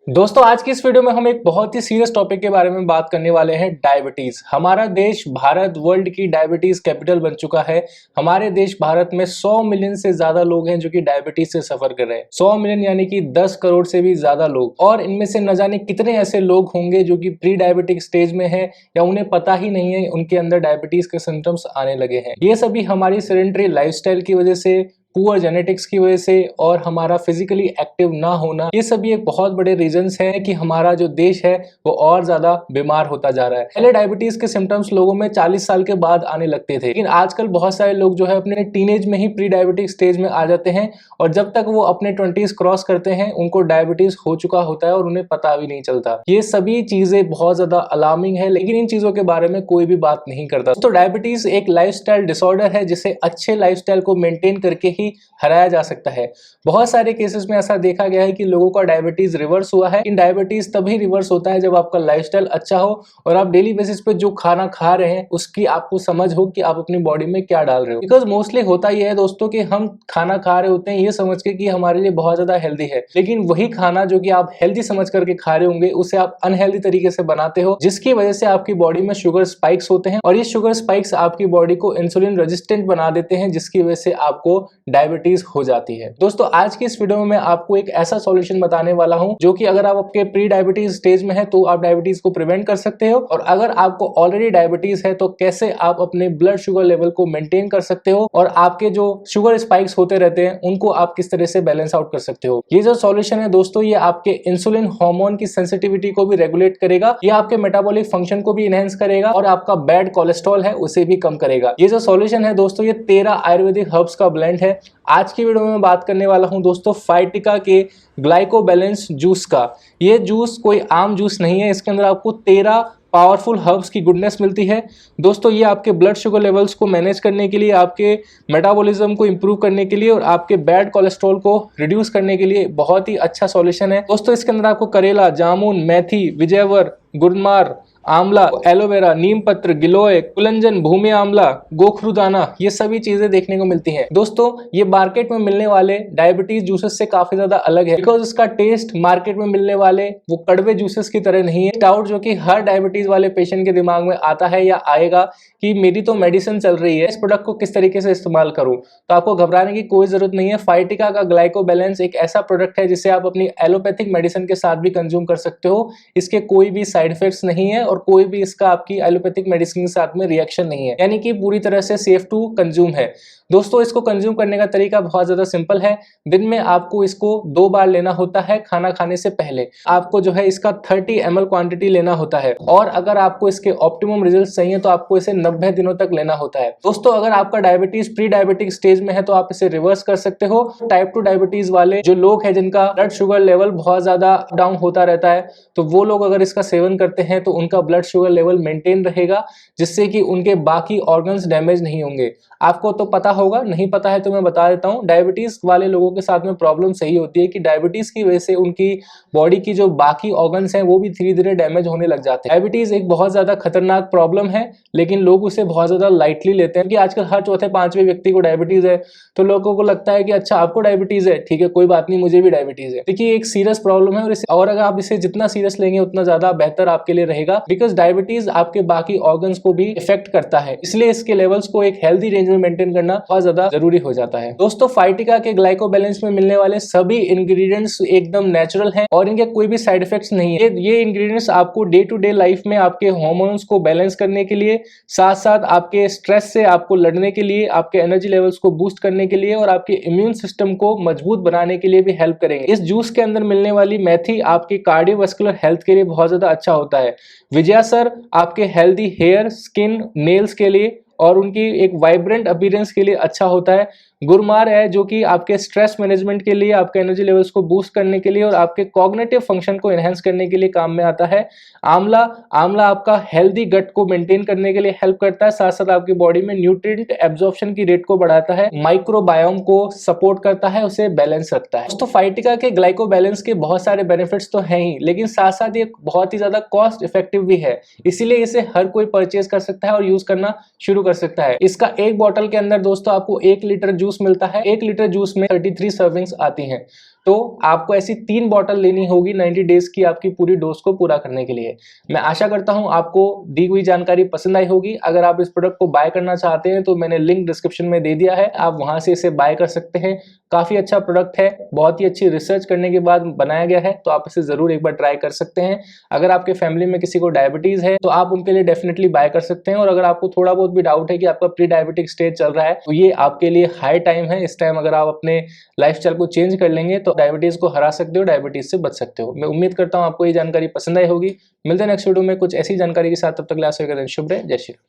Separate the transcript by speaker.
Speaker 1: दोस्तों आज की इस वीडियो में हम एक बहुत ही सीरियस टॉपिक के बारे में बात करने वाले हैं, डायबिटीज। हमारा देश भारत वर्ल्ड की डायबिटीज कैपिटल बन चुका है। हमारे देश भारत में 100 मिलियन से ज्यादा लोग हैं जो कि डायबिटीज से सफर कर रहे हैं। 100 मिलियन यानी कि 10 करोड़ से भी ज्यादा लोग, और इनमें से न जाने कितने ऐसे लोग होंगे जो कि प्री डायबिटिक स्टेज में है या उन्हें पता ही नहीं है उनके अंदर डायबिटीज के सिम्टम्स आने लगे हैं। ये सभी हमारी सेडेंटरी लाइफस्टाइल की वजह से, पुअर जेनेटिक्स की वजह से और हमारा फिजिकली एक्टिव ना होना, ये सभी एक बहुत बड़े रीजंस हैं कि हमारा जो देश है वो और ज्यादा बीमार होता जा रहा है। पहले डायबिटीज के सिम्टम्स लोगों में 40 साल के बाद आने लगते थे, लेकिन आजकल बहुत सारे लोग जो है अपने टीनेज में ही प्री डायबिटिक स्टेज में आ जाते हैं और जब तक वो अपने 20s क्रॉस करते हैं उनको डायबिटीज हो चुका होता है और उन्हें पता भी नहीं चलता। ये सभी चीजें बहुत ज्यादा अलार्मिंग है, लेकिन इन चीजों के बारे में कोई भी बात नहीं करता। तो डायबिटीज एक लाइफस्टाइल डिसऑर्डर है जिसे अच्छे लाइफस्टाइल को मेंटेन करके ही हराया जा सकता है। बहुत सारे केसेस में ऐसा देखा गया है कि लोगों का डायबिटीज रिवर्स हुआ है। इन डायबिटीज तभी रिवर्स होता है जब आपका लाइफस्टाइल अच्छा हो और आप डेली बेसिस पे जो खाना खा रहे हैं उसकी आपको समझ हो कि आप अपनी बॉडी में क्या डाल रहे हो। बिकॉज मोस्टली होता यह है दोस्तों कि हम खाना खा रहे होते हैं ये समझ के कि हमारे लिए बहुत ज्यादा हेल्दी है, लेकिन वही खाना जो कि आप हेल्दी समझ करके खा रहे होंगे उसे आप अनहेल्दी तरीके से बनाते हो, जिसकी वजह से आपकी बॉडी में शुगर स्पाइक्स होते हैं और ये शुगर स्पाइक्स आपकी बॉडी को इंसुलिन रेजिस्टेंट बना देते हैं, जिसकी वजह से आपको डायबिटीज हो जाती है। दोस्तों आज की इस वीडियो में मैं आपको एक ऐसा सॉल्यूशन बताने वाला हूं जो कि अगर आप आपके प्री डायबिटीज स्टेज में है तो आप डायबिटीज को प्रिवेंट कर सकते हो, और अगर आपको ऑलरेडी डायबिटीज है तो कैसे आप अपने ब्लड शुगर लेवल को मेंटेन कर सकते हो और आपके जो शुगर स्पाइक्स होते रहते हैं उनको आप किस तरह से बैलेंस आउट कर सकते हो। ये जो सॉल्यूशन है दोस्तों ये आपके इंसुलिन हार्मोन की सेंसिटिविटी को भी रेगुलेट करेगा, ये आपके मेटाबॉलिक फंक्शन को भी इनहेंस करेगा और आपका बैड कोलेस्ट्रॉल है उसे भी कम करेगा। ये जो सॉल्यूशन है दोस्तों ये 13 आयुर्वेदिक हर्ब्स का ब्लेंड है। आज की वीडियो में मैं बात करने वाला हूं दोस्तों फाइटिका के ग्लाइको बैलेंस जूस का। ये जूस कोई आम जूस नहीं है, इसके अंदर आपको 13 पावरफुल हर्ब्स की गुडनेस मिलती है। दोस्तों ये आपके ब्लड शुगर लेवल्स को मैनेज करने के लिए, आपके मेटाबॉलिज्म को इंप्रूव करने के लिए और आपके बैड कोलेस्ट्रॉल को रिड्यूस करने के लिए बहुत ही अच्छा सॉल्यूशन है। दोस्तों इसके अंदर आपको करेला, जामुन, मेथी, विजयवर, गुड़मार, आंवला, एलोवेरा, नीम पत्र, गिलोय, कुलंजन, भूमि आंवला, गोखरुदाना, ये सभी चीजें देखने को मिलती हैं। दोस्तों ये मार्केट में मिलने वाले डायबिटीज जूसेस से काफी ज्यादा अलग है, बिकॉज इसका टेस्ट मार्केट में मिलने वाले वो कड़वे जूसेस की तरह नहीं है। डाउट जो कि हर डायबिटीज वाले पेशेंट के दिमाग में आता है या आएगा कि मेरी तो मेडिसिन चल रही है, इस प्रोडक्ट को किस तरीके से इस्तेमाल करूं, तो आपको घबराने की कोई जरूरत नहीं है। फाइटिका का ग्लाइको बैलेंस एक ऐसा प्रोडक्ट है जिसे आप अपनी एलोपैथिक मेडिसिन के साथ भी कंज्यूम कर सकते हो। इसके कोई भी साइड इफेक्ट्स नहीं है और कोई भी इसका आपकी एलोपैथिक मेडिसिन के साथ में रिएक्शन नहीं है, यानी कि पूरी तरह से सेफ टू कंज्यूम है। दोस्तों इसको कंज्यूम करने का तरीका बहुत ज्यादा सिंपल है। दिन में आपको इसको 2 बार लेना होता है, खाना खाने से पहले आपको जो है इसका 30 ml क्वांटिटी लेना होता है, और अगर आपको इसके ऑप्टिमम रिजल्ट चाहिए तो आपको इसे 90 दिनों तक लेना होता है। दोस्तों अगर आपका डायबिटीज प्री डायबिटिक स्टेज में है तो आप इसे रिवर्स कर सकते हो। टाइप 2 डायबिटीज वाले जो लोग हैं जिनका ब्लड शुगर लेवल बहुत ज्यादा डाउन होता रहता है, तो वो लोग अगर इसका सेवन करते हैं तो उनका ब्लड शुगर लेवल मेंटेन रहेगा, जिससे कि उनके बाकी ऑर्गन्स डैमेज नहीं होंगे। आपको तो पता होगा, नहीं पता है तो मैं बता देता हूं, डायबिटीज वाले लोगों के साथ में प्रॉब्लम सही होती है कि डायबिटीज की वजह से उनकी बॉडी की जो बाकी ऑर्गन्स हैं वो भी धीरे धीरे डैमेज होने लग जाते हैं। डायबिटीज एक बहुत ज्यादा खतरनाक प्रॉब्लम है, लेकिन लोग उसे बहुत ज्यादा लाइटली लेते हैं कि आजकल हर चौथे पांचवें व्यक्ति को डायबिटीज है, तो लोगों को लगता है कि अच्छा आपको डायबिटीज है, ठीक है कोई बात नहीं मुझे भी डायबिटीज है। देखिए एक सीरियस प्रॉब्लम है और अगर आप इसे जितना सीरियस लेंगे उतना ज्यादा बेहतर आपके लिए रहेगा, बिकॉज डायबिटीज आपके बाकी ऑर्गन्स को भी इफेक्ट करता है, इसलिए इसके लेवल्स को एक हेल्दी रेंज में मेंटेन करना बहुत ज्यादा जरूरी हो जाता है। दोस्तों फाइटिका के ग्लाइको बैलेंस में मिलने वाले सभी इंग्रेडिएंट्स एकदम नेचुरल हैं और इनके कोई भी साइड इफेक्ट्स नहीं है। ये इंग्रेडिएंट्स आपको डे टू डे लाइफ में आपके हार्मोन्स को बैलेंस करने के लिए, साथ साथ आपके स्ट्रेस से आपको लड़ने के लिए, आपके एनर्जी लेवल्स को बूस्ट करने के लिए और आपके इम्यून सिस्टम को मजबूत बनाने के लिए भी हेल्प करेंगे। इस जूस के अंदर मिलने वाली मेथी आपके कार्डियोवास्कुलर हेल्थ के लिए बहुत ज्यादा अच्छा होता है। विजयासर आपके हेल्दी हेयर, स्किन, नेल्स के लिए और उनकी एक वाइब्रेंट अपीयरेंस के लिए अच्छा होता है। गुरमार है जो कि आपके स्ट्रेस मैनेजमेंट के लिए, आपके एनर्जी लेवल्स को बूस्ट करने के लिए और आपके कॉग्निटिव फंक्शन को एनहांस करने के लिए काम में आता है। आंवला आपका हेल्दी गट को मेंटेन करने के लिए हेल्प करता है, साथ साथ आपकी बॉडी में न्यूट्रिएंट एब्जॉर्प्शन की रेट को बढ़ाता है, माइक्रोबायोम को सपोर्ट करता है, उसे बैलेंस रखता है। दोस्तों फाइटिका के ग्लाइको बैलेंस के बहुत सारे बेनिफिट्स तो हैं ही, लेकिन साथ साथ ये बहुत ही ज्यादा कॉस्ट इफेक्टिव भी है, इसीलिए इसे हर कोई परचेज कर सकता है और यूज करना शुरू कर सकता है। इसका एक बॉटल के अंदर दोस्तों आपको 1 लीटर जूस मिलता है। 1 लीटर जूस में 33 सर्विंग्स आती हैं। तो आपको ऐसी 3 बॉटल लेनी होगी 90 डेज की आपकी पूरी डोज को पूरा करने के लिए। मैं आशा करता हूं आपको दी हुई जानकारी पसंद आई होगी। अगर आप इस प्रोडक्ट को बाय करना चाहते हैं तो मैंने लिंक डिस्क्रिप्शन में दे दिया है, आप वहां से इसे बाय कर सकते हैं। काफी अच्छा प्रोडक्ट है, बहुत ही अच्छी रिसर्च करने के बाद बनाया गया है, तो आप इसे जरूर एक बार ट्राई कर सकते हैं। अगर आपके फैमिली में किसी को डायबिटीज है तो आप उनके लिए डेफिनेटली बाय कर सकते हैं। और अगर आपको थोड़ा बहुत भी डाउट है कि आपका प्री डायबिटिक स्टेज चल रहा है तो ये आपके लिए हाई टाइम है। इस टाइम अगर आप अपने लाइफस्टाइल को चेंज कर लेंगे तो डायबिटीज को हरा सकते हो, डायबिटीज से बच सकते हो। मैं उम्मीद करता हूँ आपको ये जानकारी पसंद आई होगी। मिलते हैं नेक्स्ट वीडियो में कुछ ऐसी जानकारी के साथ, तब तक के लिए शुभ रहे। जय श्री राम।